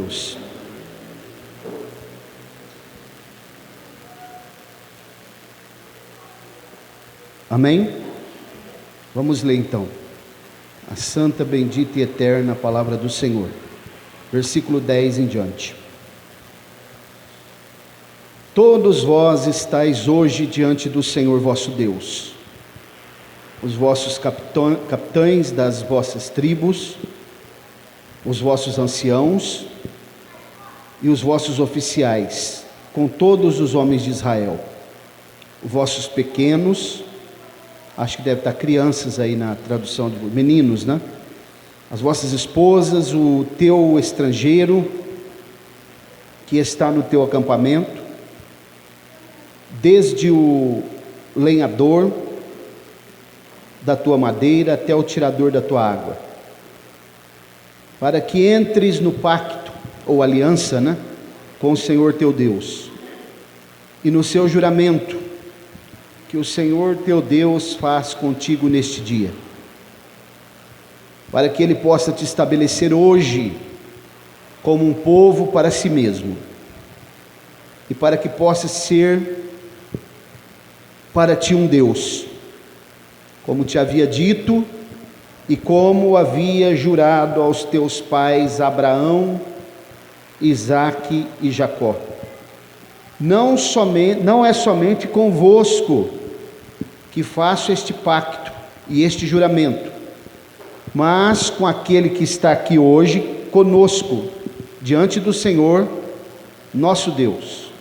Deus. Amém? Vamos ler então a santa, bendita e eterna palavra do Senhor, versículo 10 em diante. Todos vós estáis hoje diante do Senhor vosso Deus, os vossos capitães das vossas tribos, os vossos anciãos e os vossos oficiais, com todos os homens de Israel, os vossos pequenos, acho que deve estar crianças aí na tradução de meninos, né? As vossas esposas, o teu estrangeiro que está no teu acampamento, desde o lenhador da tua madeira até o tirador da tua água, para que entres no pacto ou aliança, né, com o Senhor teu Deus, e no seu juramento que o Senhor teu Deus faz contigo neste dia, para que Ele possa te estabelecer hoje como um povo para si mesmo, e para que possa ser para ti um Deus, como te havia dito e como havia jurado aos teus pais Abraão, Isaque e Jacó. Não é somente convosco que faço este pacto e este juramento, mas com aquele que está aqui hoje conosco, diante do Senhor nosso Deus,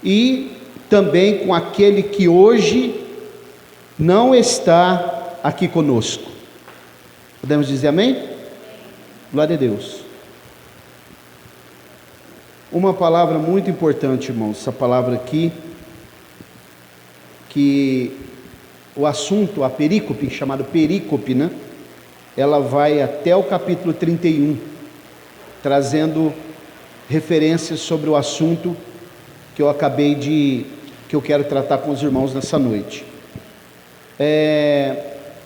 e também com aquele que hoje não está aqui conosco. Podemos dizer amém? Glória a Deus. Uma palavra muito importante, irmãos, essa palavra aqui, que o assunto, a perícope, chamada perícope, né? Ela vai até o capítulo 31, trazendo referências sobre o assunto que eu quero tratar com os irmãos nessa noite.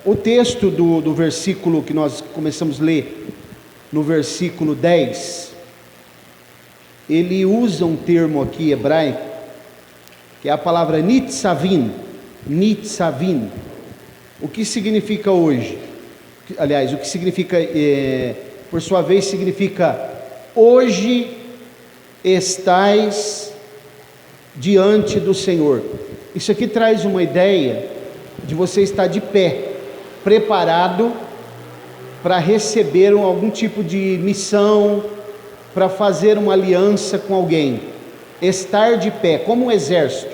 O texto do versículo que nós começamos a ler, no versículo 10, ele usa um termo aqui hebraico, que é a palavra nitzavin. Nitzavin. O que significa hoje? Aliás, o que significa, por sua vez, significa hoje estais diante do Senhor. Isso aqui traz uma ideia de você estar de pé, preparado para receber algum tipo de missão, para fazer uma aliança com alguém. Estar de pé, como um exército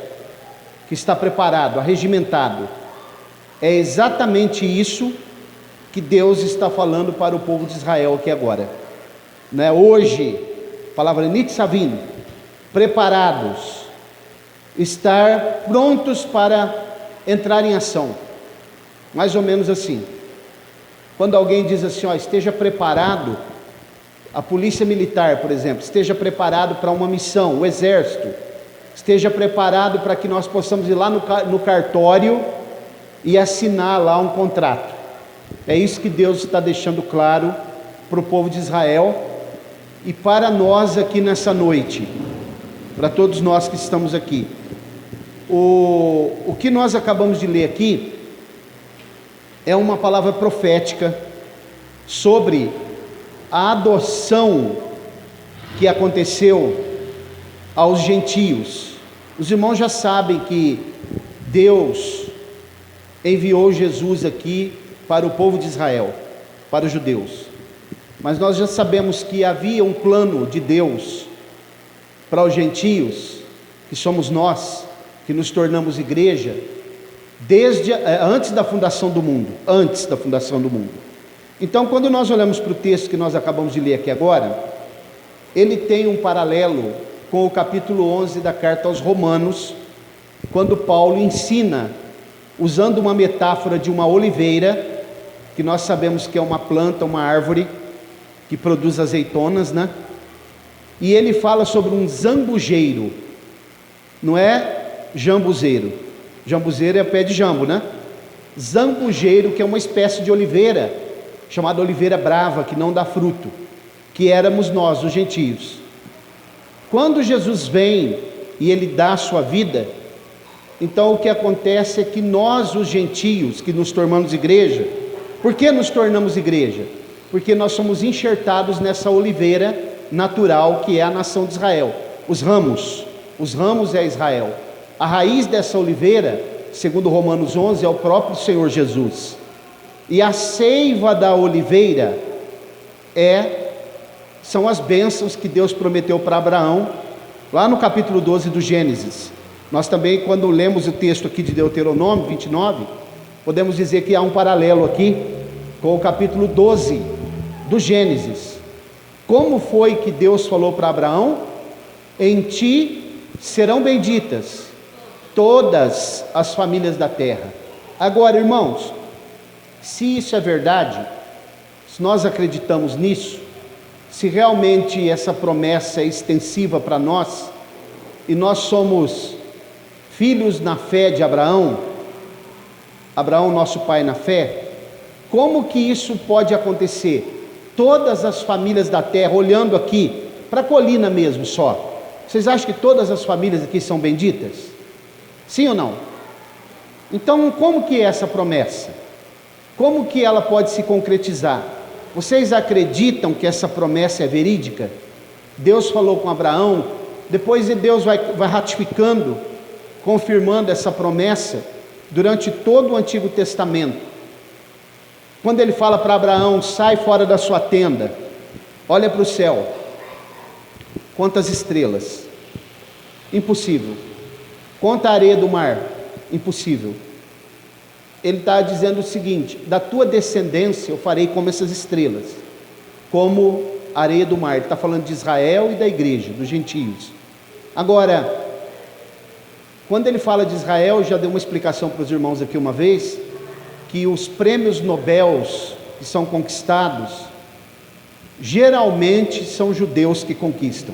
que está preparado, arregimentado. É exatamente isso que Deus está falando para o povo de Israel aqui agora, né? Hoje, palavra nitzavim, preparados, estar prontos para entrar em ação, mais ou menos assim. Quando alguém diz assim, esteja preparado, a polícia militar, por exemplo, esteja preparado para uma missão, o exército, esteja preparado para que nós possamos ir lá no cartório e assinar lá um contrato. É isso que Deus está deixando claro para o povo de Israel e para nós aqui nessa noite, para todos nós que estamos aqui. O que nós acabamos de ler aqui é uma palavra profética sobre a adoção que aconteceu aos gentios. Os irmãos já sabem que Deus enviou Jesus aqui para o povo de Israel, para os judeus, mas nós já sabemos que havia um plano de Deus para os gentios, que somos nós, que nos tornamos igreja, antes da fundação do mundo, Então, quando nós olhamos para o texto que nós acabamos de ler aqui agora, ele tem um paralelo com o capítulo 11 da carta aos Romanos, quando Paulo ensina, usando uma metáfora de uma oliveira, que nós sabemos que é uma planta, uma árvore, que produz azeitonas, né? E ele fala sobre um zambujeiro, não é jambuzeiro. Jambuzeiro é pé de jambo, né? Zambujeiro, que é uma espécie de oliveira, chamada oliveira brava, que não dá fruto, que éramos nós, os gentios. Quando Jesus vem e ele dá a sua vida, então o que acontece é que nós, os gentios, que nos tornamos igreja, por que nos tornamos igreja? Porque nós somos enxertados nessa oliveira natural que é a nação de Israel. Os ramos é Israel. A raiz dessa oliveira, segundo Romanos 11, é o próprio Senhor Jesus. E a seiva da oliveira são as bênçãos que Deus prometeu para Abraão, lá no capítulo 12 do Gênesis. Nós também, quando lemos o texto aqui de Deuteronômio 29, podemos dizer que há um paralelo aqui com o capítulo 12 do Gênesis. Como foi que Deus falou para Abraão? Em ti serão benditas todas as famílias da terra. Agora, irmãos, se isso é verdade, se nós acreditamos nisso, se realmente essa promessa é extensiva para nós, e nós somos filhos na fé de Abraão, nosso pai na fé, como que isso pode acontecer? Todas as famílias da terra, olhando aqui, para a colina mesmo só, vocês acham que todas as famílias aqui são benditas? Sim ou não? Então, como que é essa promessa? Como que ela pode se concretizar? Vocês acreditam que essa promessa é verídica? Deus falou com Abraão, depois Deus vai ratificando, confirmando essa promessa durante todo o Antigo Testamento. Quando ele fala para Abraão, sai fora da sua tenda, olha para o céu, quantas estrelas? Impossível. Conta a areia do mar? Impossível. Ele está dizendo o seguinte: da tua descendência eu farei como essas estrelas, como a areia do mar. Ele está falando de Israel e da igreja, dos gentios. Agora, quando ele fala de Israel, eu já dei uma explicação para os irmãos aqui uma vez, que os prêmios Nobel que são conquistados, geralmente são judeus que conquistam,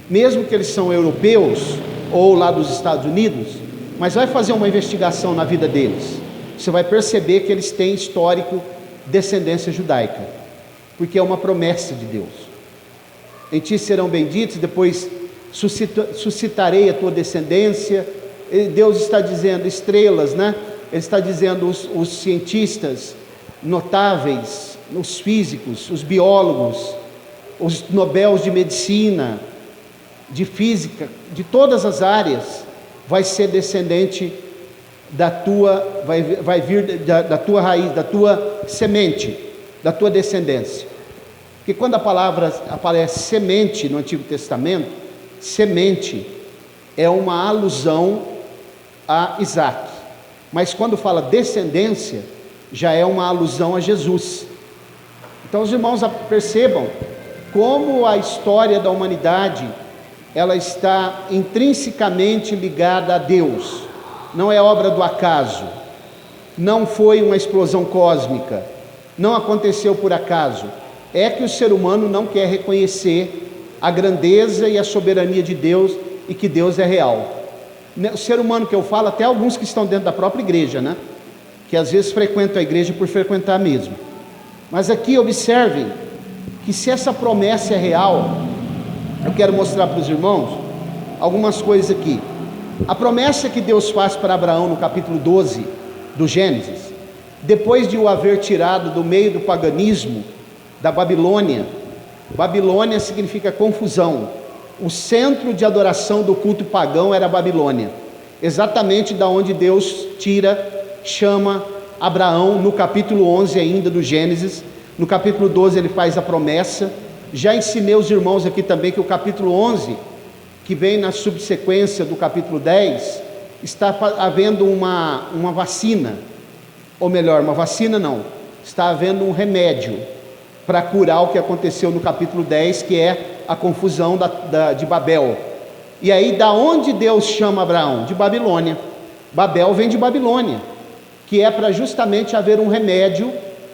mesmo que eles são europeus, ou lá dos Estados Unidos, mas vai fazer uma investigação na vida deles, você vai perceber que eles têm histórico descendência judaica, porque é uma promessa de Deus. Em ti serão benditos, depois suscitarei a tua descendência. Deus está dizendo estrelas, né? Ele está dizendo os cientistas notáveis, os físicos, os biólogos, os Nobel de medicina, de física, de todas as áreas, vai ser descendente da tua, vai vir da tua raiz, da tua semente, da tua descendência. Porque quando a palavra aparece semente no Antigo Testamento, semente é uma alusão a Isaac. Mas quando fala descendência, já é uma alusão a Jesus. Então os irmãos percebam como a história da humanidade, ela está intrinsecamente ligada a Deus. Não é obra do acaso, não foi uma explosão cósmica, não aconteceu por acaso. É que o ser humano não quer reconhecer a grandeza e a soberania de Deus e que Deus é real. O ser humano que eu falo, até alguns que estão dentro da própria igreja, né? Que às vezes frequentam a igreja por frequentar mesmo. Mas aqui observem que se essa promessa é real, eu quero mostrar para os irmãos algumas coisas aqui. A promessa que Deus faz para Abraão no capítulo 12 do Gênesis, depois de o haver tirado do meio do paganismo, da Babilônia. Babilônia significa confusão. O centro de adoração do culto pagão era a Babilônia, exatamente da onde Deus chama Abraão no capítulo 11 ainda do Gênesis. No capítulo 12 ele faz a promessa. Já ensinei os irmãos aqui também que o capítulo 11, que vem na subsequência do capítulo 10, está havendo uma vacina, ou melhor, uma vacina não, está havendo um remédio para curar o que aconteceu no capítulo 10, que é a confusão de Babel. E aí, da onde Deus chama Abraão? De Babilônia. Babel vem de Babilônia, que é para justamente haver um remédio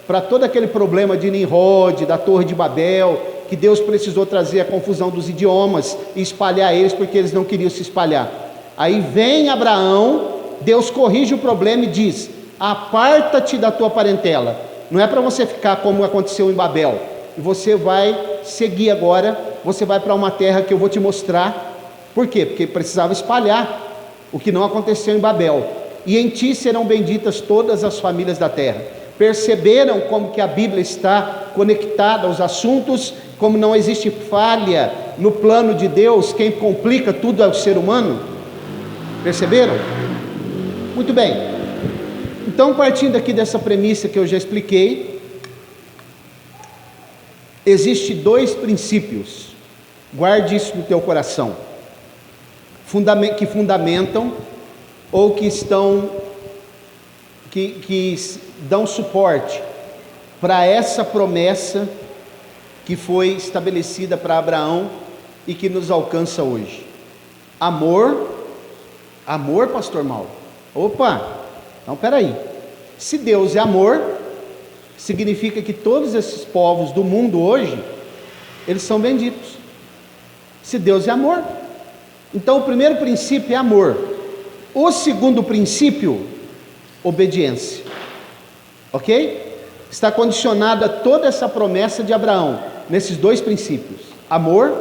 para todo aquele problema de Nimrod, da Torre de Babel, que Deus precisou trazer a confusão dos idiomas e espalhar eles, porque eles não queriam se espalhar. Aí vem Abraão, Deus corrige o problema e diz: aparta-te da tua parentela. Não é para você ficar como aconteceu em Babel, e você vai seguir agora, você vai para uma terra que eu vou te mostrar. Por quê? Porque precisava espalhar o que não aconteceu em Babel. E em ti serão benditas todas as famílias da terra. Perceberam como que a Bíblia está conectada aos assuntos, como não existe falha no plano de Deus, quem complica tudo é o ser humano? Perceberam? Muito bem. Então, partindo aqui dessa premissa que eu já expliquei, existe 2 princípios, guarde isso no teu coração, que fundamentam ou que dão suporte para essa promessa que foi estabelecida para Abraão e que nos alcança hoje. Amor, pastor Mauro. Opa, então peraí. Se Deus é amor, significa que todos esses povos do mundo hoje, eles são benditos. Se Deus é amor, então o primeiro princípio é amor. O segundo princípio, obediência. Ok? Está condicionada toda essa promessa de Abraão nesses 2 princípios, amor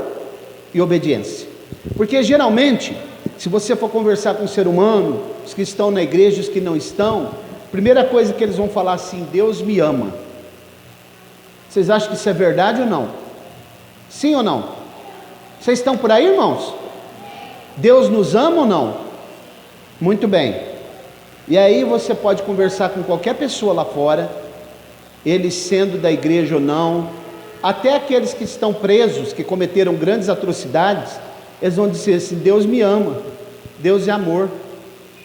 e obediência. Porque geralmente, se você for conversar com um ser humano, os que estão na igreja e os que não estão, a primeira coisa que eles vão falar assim: Deus me ama. Vocês acham que isso é verdade ou não? Sim ou não? Vocês estão por aí, irmãos? Deus nos ama ou não? Muito bem. E aí você pode conversar com qualquer pessoa lá fora, eles sendo da igreja ou não, até aqueles que estão presos, que cometeram grandes atrocidades, eles vão dizer assim: Deus me ama, Deus é amor.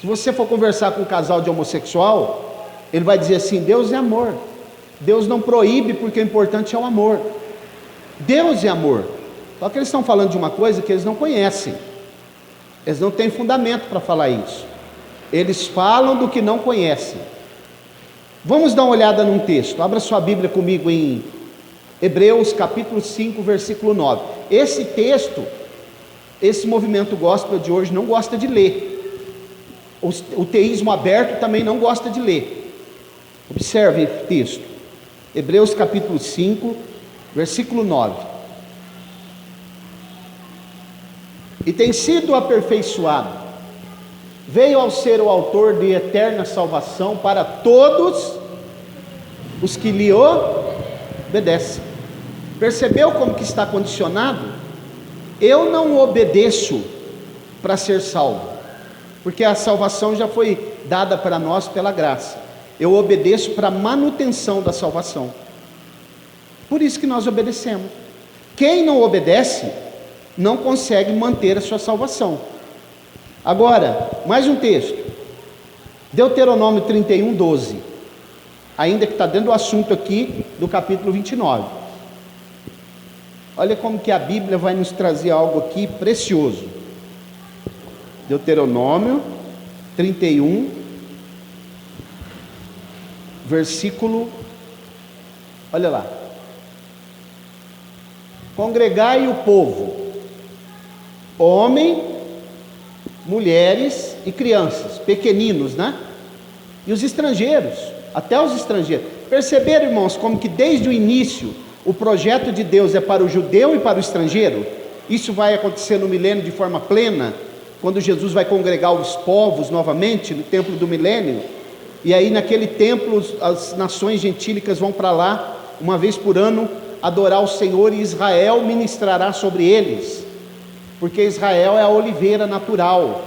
Se você for conversar com um casal de homossexual, ele vai dizer assim: Deus é amor, Deus não proíbe, porque o importante é o amor. Deus é amor. Só que eles estão falando de uma coisa que eles não conhecem, eles não têm fundamento para falar isso, eles falam do que não conhecem. Vamos dar uma olhada num texto, abra sua Bíblia comigo em Hebreus capítulo 5, versículo 9. Esse texto, esse movimento gospel de hoje não gosta de ler, o teísmo aberto também não gosta de ler. Observe o texto, Hebreus capítulo 5, versículo 9. E tem sido aperfeiçoado, veio ao ser o autor de eterna salvação para todos os que lhe obedecem. Percebeu como que está condicionado? Eu não obedeço para ser salvo, porque a salvação já foi dada para nós pela graça. Eu obedeço para a manutenção da salvação. Por isso que nós obedecemos. Quem não obedece não consegue manter a sua salvação. Agora, mais um texto, Deuteronômio 31, 12, ainda que está dentro do assunto aqui do capítulo 29. Olha como que a Bíblia vai nos trazer algo aqui precioso. Deuteronômio 31, versículo, olha lá: congregai o povo, homem, mulheres e crianças, pequeninos, né? E os estrangeiros, até os estrangeiros. Perceberam, irmãos, como que desde o início o projeto de Deus é para o judeu e para o estrangeiro? Isso vai acontecer no milênio de forma plena, quando Jesus vai congregar os povos novamente no templo do milênio. E aí naquele templo as nações gentílicas vão para lá uma vez por ano adorar o Senhor, e Israel ministrará sobre eles, porque Israel é a oliveira natural.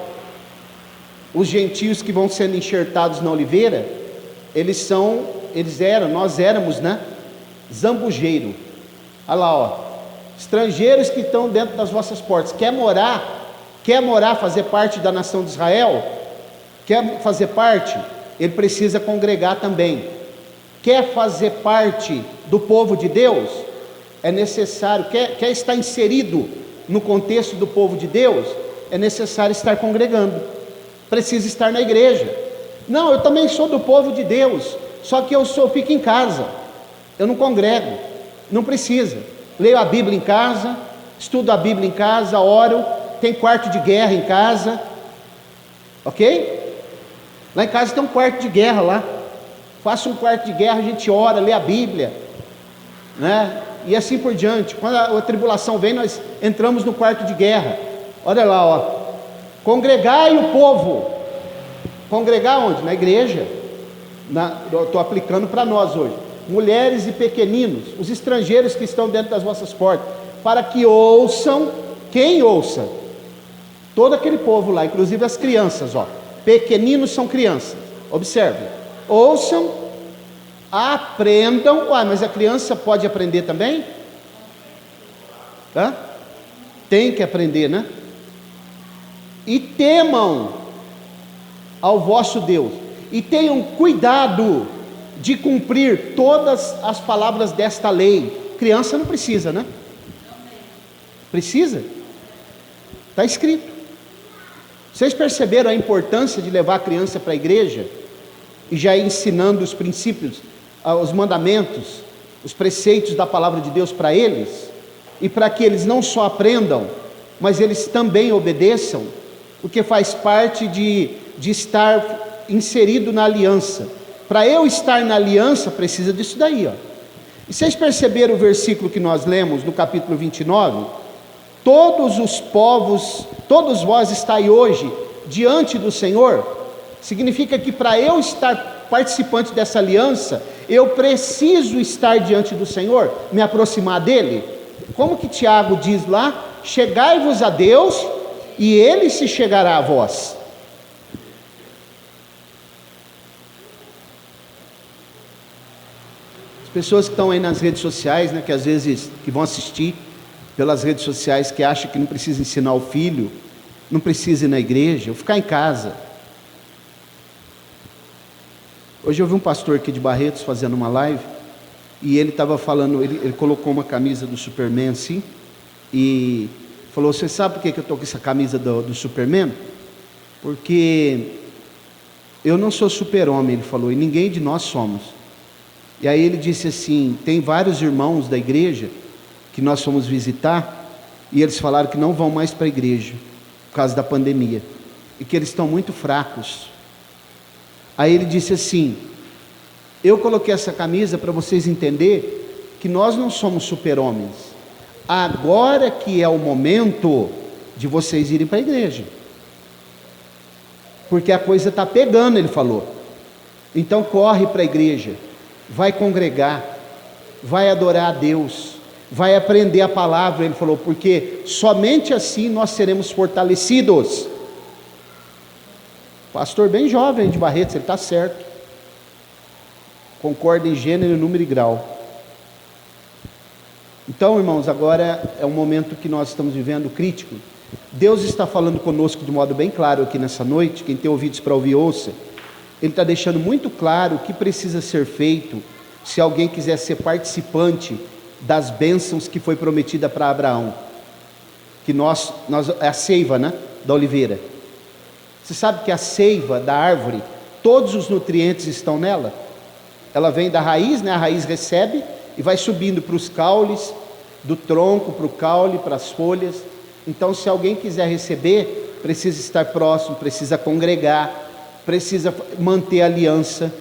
Os gentios que vão sendo enxertados na oliveira, nós éramos, né? Zambujeiro. Olha lá, ó. Estrangeiros que estão dentro das vossas portas. Quer morar, fazer parte da nação de Israel? Quer fazer parte? Ele precisa congregar também. Quer fazer parte do povo de Deus? É necessário. Quer estar inserido no contexto do povo de Deus? É necessário estar congregando. Precisa estar na igreja. Não, eu também sou do povo de Deus, só que eu fico em casa, eu não congrego. Não precisa. Leio a Bíblia em casa, estudo a Bíblia em casa, oro, tem quarto de guerra em casa, ok? Lá em casa tem um quarto de guerra lá, faço um quarto de guerra, a gente ora, lê a Bíblia, né? e assim por diante. Quando a tribulação vem, nós entramos no quarto de guerra. Olha lá, ó. Congregai o povo. Congregar onde? Na igreja. Estou aplicando para nós hoje. Mulheres e pequeninos, os estrangeiros que estão dentro das vossas portas, para que ouçam. Quem ouça? Todo aquele povo lá, inclusive as crianças, ó. Pequeninos são crianças. Observe. Ouçam, aprendam. Mas a criança pode aprender também? Tá? Tem que aprender, né? E temam ao vosso Deus, e tenham cuidado de cumprir todas as palavras desta lei. Criança não precisa, né? Precisa? Está escrito. Vocês perceberam a importância de levar a criança para a igreja e já ir ensinando os princípios, os mandamentos, os preceitos da palavra de Deus para eles, e para que eles não só aprendam, mas eles também obedeçam, porque faz parte de estar inserido na aliança. Para eu estar na aliança, precisa disso daí, ó. E vocês perceberam o versículo que nós lemos no capítulo 29? Todos os povos, todos vós estáis hoje diante do Senhor. Significa que para eu estar participante dessa aliança, eu preciso estar diante do Senhor, me aproximar dele. Como que Tiago diz lá? Chegai-vos a Deus, e ele se chegará a vós. As pessoas que estão aí nas redes sociais, né, que às vezes que vão assistir pelas redes sociais, que acham que não precisa ensinar o filho, não precisa ir na igreja, ou ficar em casa. Hoje eu vi um pastor aqui de Barretos fazendo uma live, e ele estava falando, ele colocou uma camisa do Superman assim, e falou: você sabe por que eu estou com essa camisa do Superman? Porque eu não sou super-homem, ele falou, e ninguém de nós somos. E aí ele disse assim, tem vários irmãos da igreja que nós fomos visitar, e eles falaram que não vão mais para a igreja, por causa da pandemia, e que eles estão muito fracos. Aí ele disse assim, eu coloquei essa camisa para vocês entenderem que nós não somos super-homens, agora que é o momento de vocês irem para a igreja, porque a coisa está pegando, ele falou. Então corre para a igreja, vai congregar, vai adorar a Deus, vai aprender a palavra, ele falou, porque somente assim nós seremos fortalecidos. Pastor bem jovem de Barretos, ele está certo, concorda em gênero, número e grau. Então, irmãos, agora é um momento que nós estamos vivendo crítico. Deus está falando conosco de modo bem claro aqui nessa noite. Quem tem ouvidos para ouvir, ouça. Ele está deixando muito claro o que precisa ser feito se alguém quiser ser participante das bênçãos que foi prometida para Abraão, que é a seiva, né, da oliveira. Você sabe que a seiva da árvore, todos os nutrientes estão nela. Ela vem da raiz, né, a raiz recebe e vai subindo para os caules, do tronco para o caule, para as folhas. Então, se alguém quiser receber, precisa estar próximo, precisa congregar, precisa manter aliança,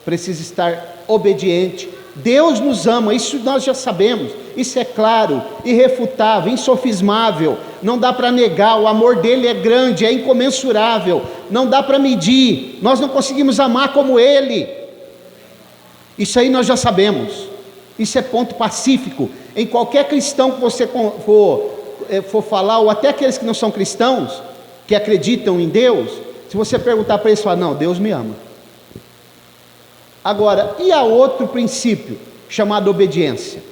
precisa estar obediente. Deus nos ama, isso nós já sabemos, isso é claro, irrefutável, insofismável, não dá para negar, o amor dele é grande, é incomensurável, não dá para medir, nós não conseguimos amar como ele. Isso aí nós já sabemos, isso é ponto pacífico. Em qualquer cristão que você for falar, ou até aqueles que não são cristãos, que acreditam em Deus, se você perguntar para eles, falar, não, Deus me ama. Agora, e a outro princípio, chamado obediência?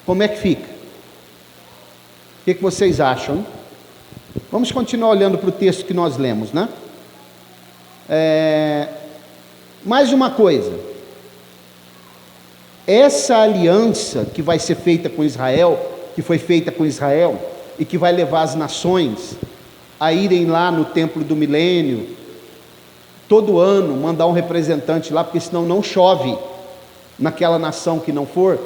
Como é que fica? O que vocês acham? Vamos continuar olhando para o texto que nós lemos, né? Mais uma coisa, essa aliança que vai ser feita com Israel, que foi feita com Israel, e que vai levar as nações a irem lá no templo do milênio, todo ano, mandar um representante lá, porque senão não chove naquela nação que não for.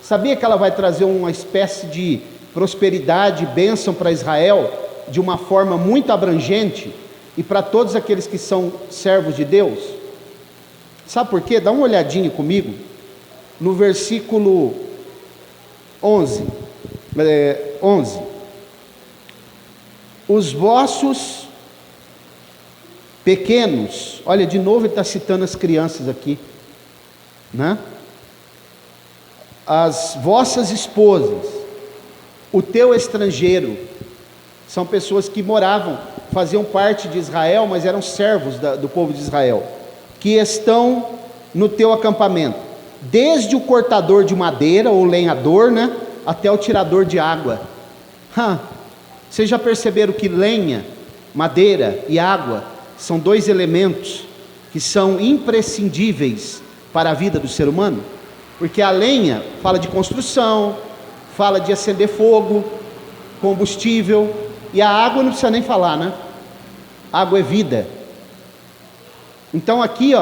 Sabia que ela vai trazer uma espécie de prosperidade, bênção para Israel, de uma forma muito abrangente, e para todos aqueles que são servos de Deus? Sabe por quê? Dá uma olhadinha comigo, no versículo 11. Os vossos pequenos, olha, de novo ele está citando as crianças aqui, né? As vossas esposas, o teu estrangeiro, são pessoas que moravam, faziam parte de Israel, mas eram servos do povo de Israel, que estão no teu acampamento, desde o cortador de madeira, ou lenhador, né, até o tirador de água. Vocês já perceberam que lenha, madeira e água são dois elementos que são imprescindíveis para a vida do ser humano? Porque a lenha fala de construção, fala de acender fogo, combustível, e a água não precisa nem falar, né? Água é vida. Então aqui,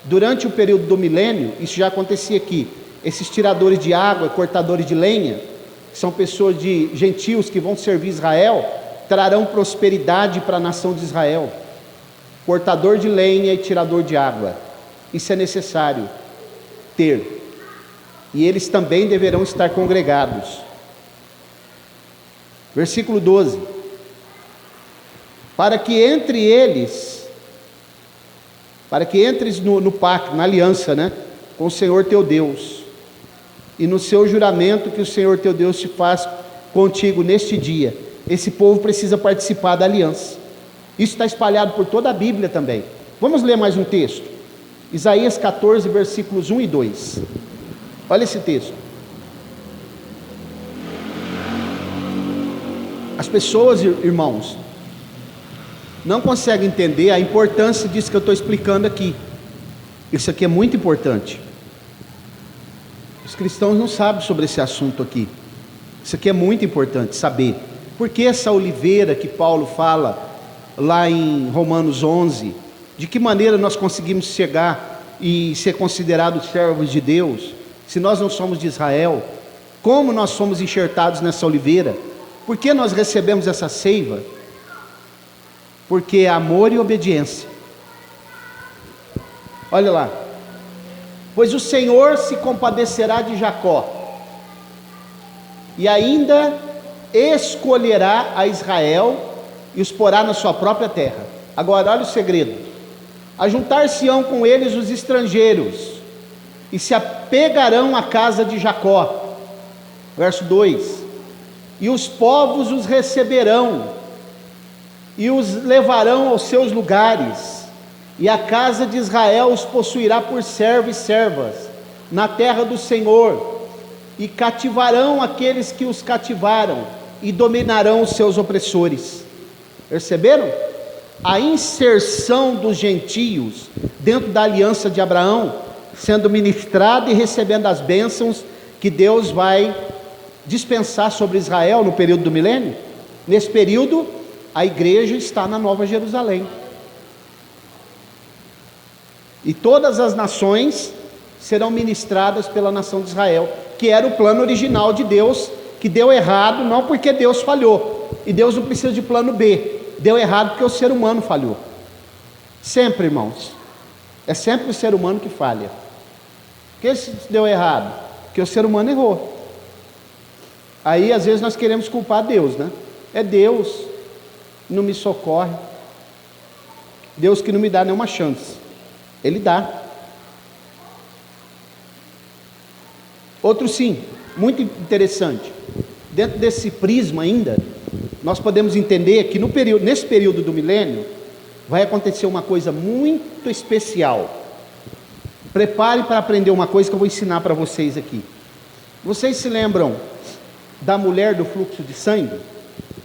durante o período do milênio, isso já acontecia aqui. Esses tiradores de água, cortadores de lenha, que são pessoas de gentios que vão servir Israel, trarão prosperidade para a nação de Israel. Cortador de lenha e tirador de água, isso é necessário ter. E eles também deverão estar congregados. Versículo 12. Para que entres no pacto, na aliança, né, com o Senhor teu Deus, e no seu juramento que o Senhor teu Deus te faz contigo neste dia. Esse povo precisa participar da aliança. Isso está espalhado por toda a Bíblia também. Vamos ler mais um texto. Isaías 14, versículos 1 e 2. Olha esse texto. As pessoas, irmãos, não conseguem entender a importância disso que eu estou explicando aqui. Isso aqui é muito importante. Os cristãos não sabem sobre esse assunto aqui. Isso aqui é muito importante saber. Por que essa oliveira que Paulo fala lá em Romanos 11, de que maneira nós conseguimos chegar e ser considerados servos de Deus, se nós não somos de Israel? Como nós somos enxertados nessa oliveira? Por que nós recebemos essa seiva? Porque é amor e obediência. Olha lá. Pois o Senhor se compadecerá de Jacó, e ainda escolherá a Israel, e os porá na sua própria terra. Agora olha o segredo: ajuntar-se-ão com eles os estrangeiros, e se apegarão à casa de Jacó. Verso 2: e os povos os receberão, e os levarão aos seus lugares, e a casa de Israel os possuirá por servos e servas, na terra do Senhor, e cativarão aqueles que os cativaram, e dominarão os seus opressores. Perceberam? A inserção dos gentios dentro da aliança de Abraão, sendo ministrada e recebendo as bênçãos que Deus vai dispensar sobre Israel no período do milênio. Nesse período, a igreja está na Nova Jerusalém, e todas as nações serão ministradas pela nação de Israel, que era o plano original de Deus, que deu errado, não porque Deus falhou, e Deus não precisa de plano B, deu errado porque o ser humano falhou. Sempre, irmãos, é sempre o ser humano que falha. Por que isso deu errado? Porque o ser humano errou. Aí às vezes nós queremos culpar Deus, né? É Deus, não me socorre, Deus que não me dá nenhuma chance. Ele dá. Outro sim, muito interessante. Dentro desse prisma ainda, nós podemos entender que nesse período do milênio, vai acontecer uma coisa muito especial. Prepare para aprender uma coisa que eu vou ensinar para vocês aqui. Vocês se lembram da mulher do fluxo de sangue?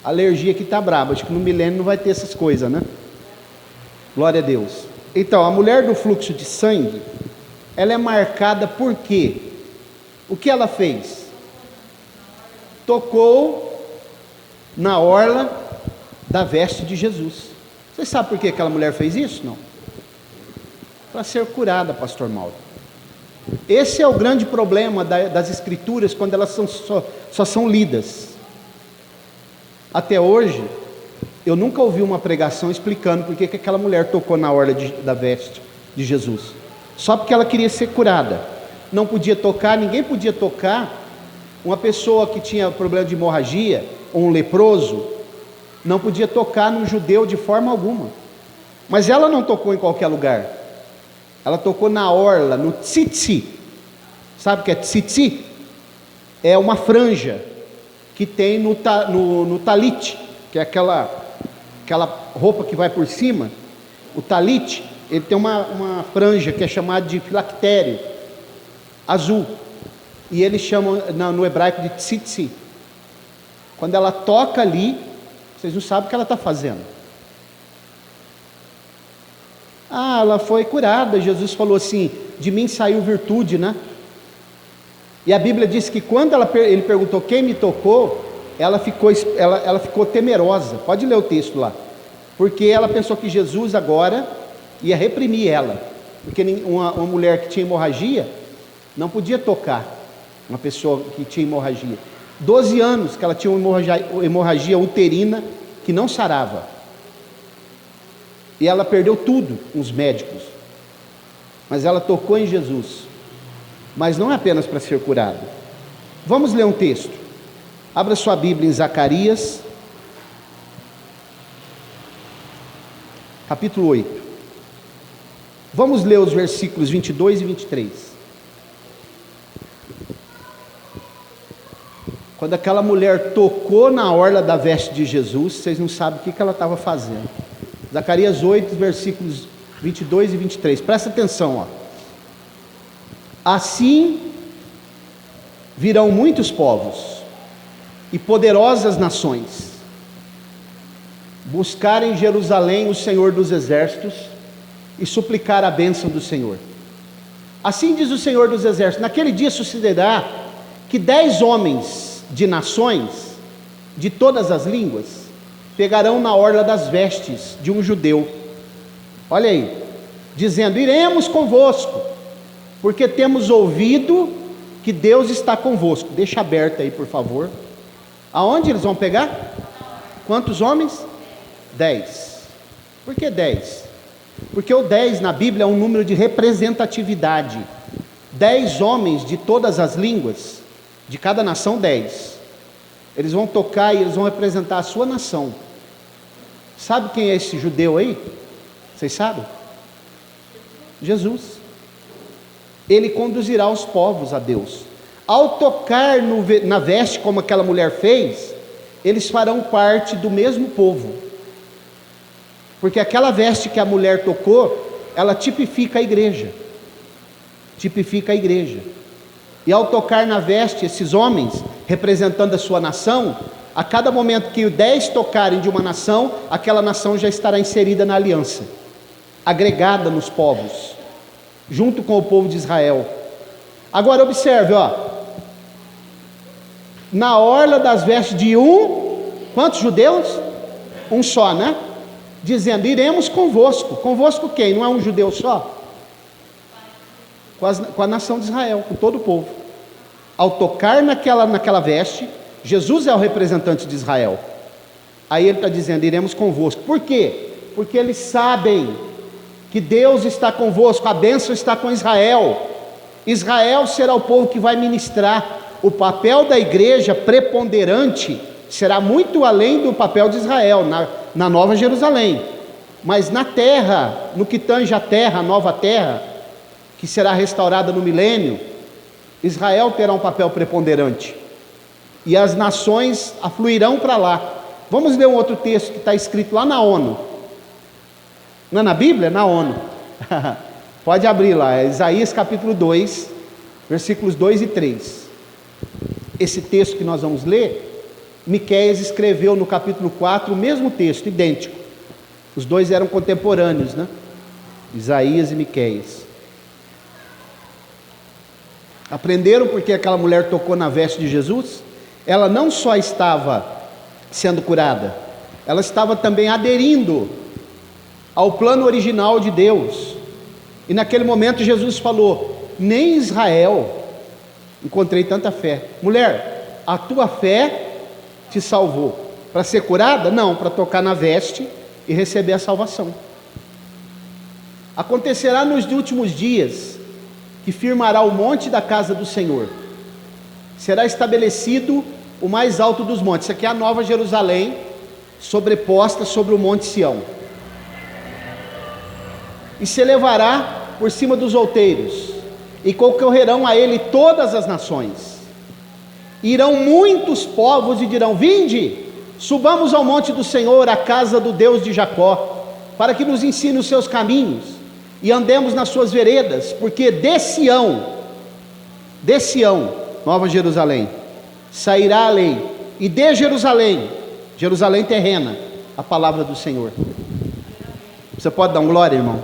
A alergia que está braba, acho que no milênio não vai ter essas coisas, né? Glória a Deus. Então, a mulher do fluxo de sangue, ela é marcada por quê? O que ela fez? Tocou na orla da veste de Jesus. Você sabe por que aquela mulher fez isso? Não. Para ser curada, pastor Mauro. Esse é o grande problema das escrituras, quando elas só são lidas. Até hoje, eu nunca ouvi uma pregação explicando por que aquela mulher tocou na orla da veste de Jesus. Só porque ela queria ser curada. Não podia tocar, ninguém podia tocar Uma pessoa que tinha problema de hemorragia, ou um leproso, não podia tocar num judeu de forma alguma. Mas ela não tocou em qualquer lugar. Ela tocou na orla, no tzitzi. Sabe o que é tzitzi? É uma franja que tem no talit, que é aquela roupa que vai por cima. O talit, ele tem uma franja que é chamada de filactério, azul. E eles chamam no hebraico de tzitzi. Quando ela toca ali, vocês não sabem o que ela está fazendo. Ela foi curada. Jesus falou assim: de mim saiu virtude, né? E a Bíblia diz que quando ele perguntou quem me tocou, ela ficou temerosa. Pode ler o texto lá. Porque ela pensou que Jesus agora ia reprimir ela. Porque uma mulher que tinha hemorragia não podia tocar uma pessoa que tinha hemorragia. 12 anos que ela tinha uma hemorragia uterina que não sarava. E ela perdeu tudo com os médicos. Mas ela tocou em Jesus. Mas não é apenas para ser curado. Vamos ler um texto. Abra sua Bíblia em Zacarias, capítulo 8. Vamos ler os versículos 22 e 23. Quando aquela mulher tocou na orla da veste de Jesus, vocês não sabem o que ela estava fazendo. Zacarias 8, versículos 22 e 23. Presta atenção, ó. Assim virão muitos povos e poderosas nações buscar em Jerusalém o Senhor dos exércitos e suplicar a bênção do Senhor. Assim diz o Senhor dos exércitos: naquele dia sucederá que 10 homens de nações, de todas as línguas, pegarão na orla das vestes de um judeu, olha aí, dizendo: iremos convosco, porque temos ouvido que Deus está convosco. Deixa aberto aí, por favor. Aonde eles vão pegar? Quantos homens? 10. Por que 10? Porque o 10 na Bíblia é um número de representatividade. 10 homens de todas as línguas, de cada nação 10. Eles vão tocar e eles vão representar a sua nação. Sabe quem é esse judeu aí? Vocês sabem? Jesus. Ele conduzirá os povos a Deus. Ao tocar na veste, como aquela mulher fez, eles farão parte do mesmo povo. Porque aquela veste que a mulher tocou, ela tipifica a igreja. Tipifica a igreja. E ao tocar na veste, esses homens, representando a sua nação, a cada momento que 10 tocarem de uma nação, aquela nação já estará inserida na aliança, agregada nos povos, junto com o povo de Israel. Agora observe, ó, na orla das vestes de quantos judeus? Um só, né? Dizendo: iremos convosco. Convosco quem? Não é um judeu só? Com a nação de Israel, com todo o povo. Ao tocar naquela veste, Jesus é o representante de Israel. Aí ele está dizendo: iremos convosco. Por quê? Porque eles sabem que Deus está convosco, a bênção está com Israel. Israel será o povo que vai ministrar. O papel da igreja preponderante será muito além do papel de Israel, na Nova Jerusalém. Mas na terra, no que tange a terra, a nova terra, que será restaurada no milênio, Israel terá um papel preponderante. E as nações afluirão para lá. Vamos ler um outro texto que está escrito lá na ONU. Não é na Bíblia? Na ONU. Pode abrir lá, é Isaías capítulo 2, versículos 2 e 3. Esse texto que nós vamos ler, Miqueias escreveu no capítulo 4 o mesmo texto, idêntico. Os dois eram contemporâneos, né? Isaías e Miqueias. Aprenderam porque aquela mulher tocou na veste de Jesus? Ela não só estava sendo curada, ela estava também aderindo ao plano original de Deus. E naquele momento Jesus falou: nem em Israel encontrei tanta fé. Mulher, a tua fé te salvou. Para ser curada? Não, para tocar na veste e receber a salvação. Acontecerá nos últimos dias que firmará o monte da casa do Senhor será estabelecido o mais alto dos montes. Isso aqui é a Nova Jerusalém, sobreposta sobre o Monte Sião. E se elevará por cima dos outeiros, e concorrerão a ele todas as nações. Irão muitos povos e dirão: vinde, subamos ao monte do Senhor, à casa do Deus de Jacó, para que nos ensine os seus caminhos, e andemos nas suas veredas, porque de Sião, Nova Jerusalém, sairá a lei, e de Jerusalém, Jerusalém terrena, a palavra do Senhor. Você pode dar um glória, irmão?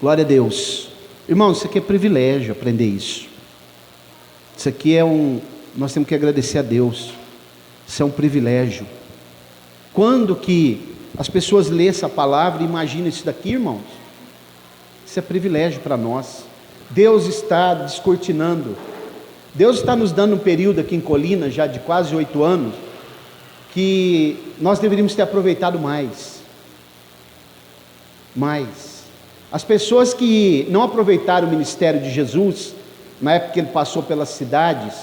Glória a Deus. Irmão, isso aqui é privilégio, aprender isso. Isso aqui nós temos que agradecer a Deus. Isso é um privilégio. Quando que as pessoas lêem essa palavra e imaginam isso daqui, irmãos? Isso é privilégio para nós. Deus está descortinando. Deus está nos dando um período aqui em Colina, já de quase 8 anos, que nós deveríamos ter aproveitado mais. As pessoas que não aproveitaram o ministério de Jesus, na época que ele passou pelas cidades,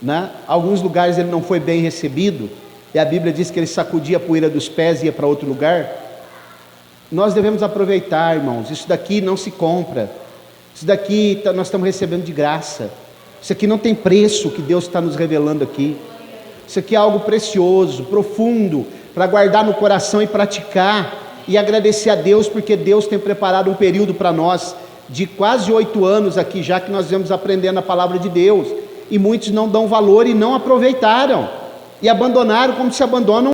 né? Alguns lugares ele não foi bem recebido, e a Bíblia diz que ele sacudia a poeira dos pés e ia para outro lugar. Nós devemos aproveitar, irmãos. Isso daqui não se compra, isso daqui nós estamos recebendo de graça. Isso aqui não tem preço, que Deus está nos revelando aqui. Isso aqui é algo precioso, profundo, para guardar no coração e praticar, e agradecer a Deus, porque Deus tem preparado um período para nós, de quase 8 anos aqui, já que nós vamos aprendendo a palavra de Deus, e muitos não dão valor e não aproveitaram, e abandonaram como se abandonam